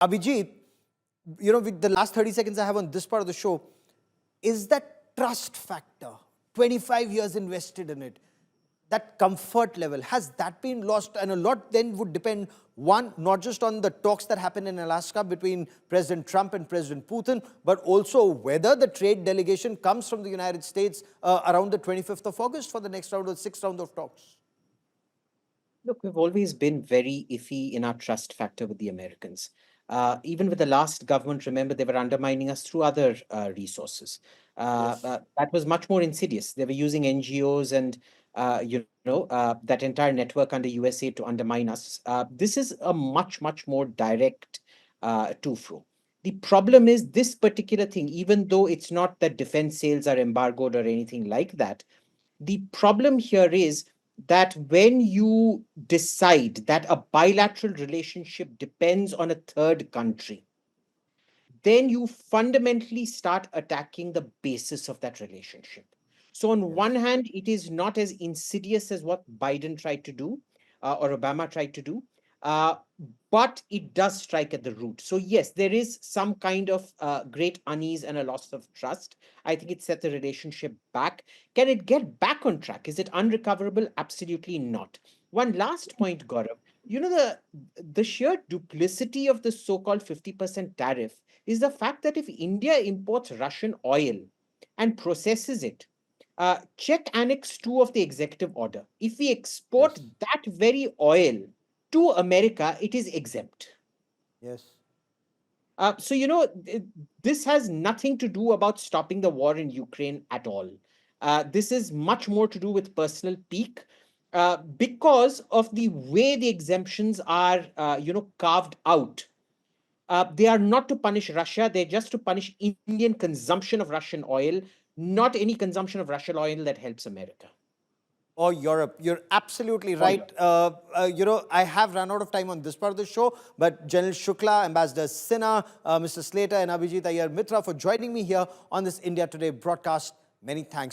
Abhijit, with the last 30 seconds I have on this part of the show, is that trust factor, 25 years invested in it, that comfort level, has that been lost? And a lot then would depend, one, not just on the talks that happen in Alaska between President Trump and President Putin, but also whether the trade delegation comes from the United States around the 25th of August for the next round or sixth round of talks. Look, we've always been very iffy in our trust factor with the Americans. Even with the last government, remember, they were undermining us through other resources. Yes. That was much more insidious. They were using NGOs and that entire network under USA to undermine us. This is a much more direct to-fro. The problem is this particular thing, even though it's not that defense sales are embargoed or anything like that, the problem here is that when you decide that a bilateral relationship depends on a third country, then you fundamentally start attacking the basis of that relationship. So on one hand, it is not as insidious as what Biden tried to do or Obama tried to do, uh, but it does strike at the root. So yes, there is some kind of great unease and a loss of trust. I think it set the relationship back. Can it get back on track? Is it unrecoverable? Absolutely not. One last point, Gaurav. The sheer duplicity of the so-called 50% tariff is the fact that if India imports Russian oil and processes it, check Annex 2 of the executive order. If we export Yes. that very oil to America, it is exempt. Yes. This has nothing to do about stopping the war in Ukraine at all. This is much more to do with personal pique because of the way the exemptions are, carved out. They are not to punish Russia. They're just to punish Indian consumption of Russian oil, not any consumption of Russian oil that helps America. Or Europe. You're absolutely right. I have run out of time on this part of the show, but General Shukla, Ambassador Sinha, Mr. Slater, and Abhijit Iyer Mitra for joining me here on this India Today broadcast. Many thanks.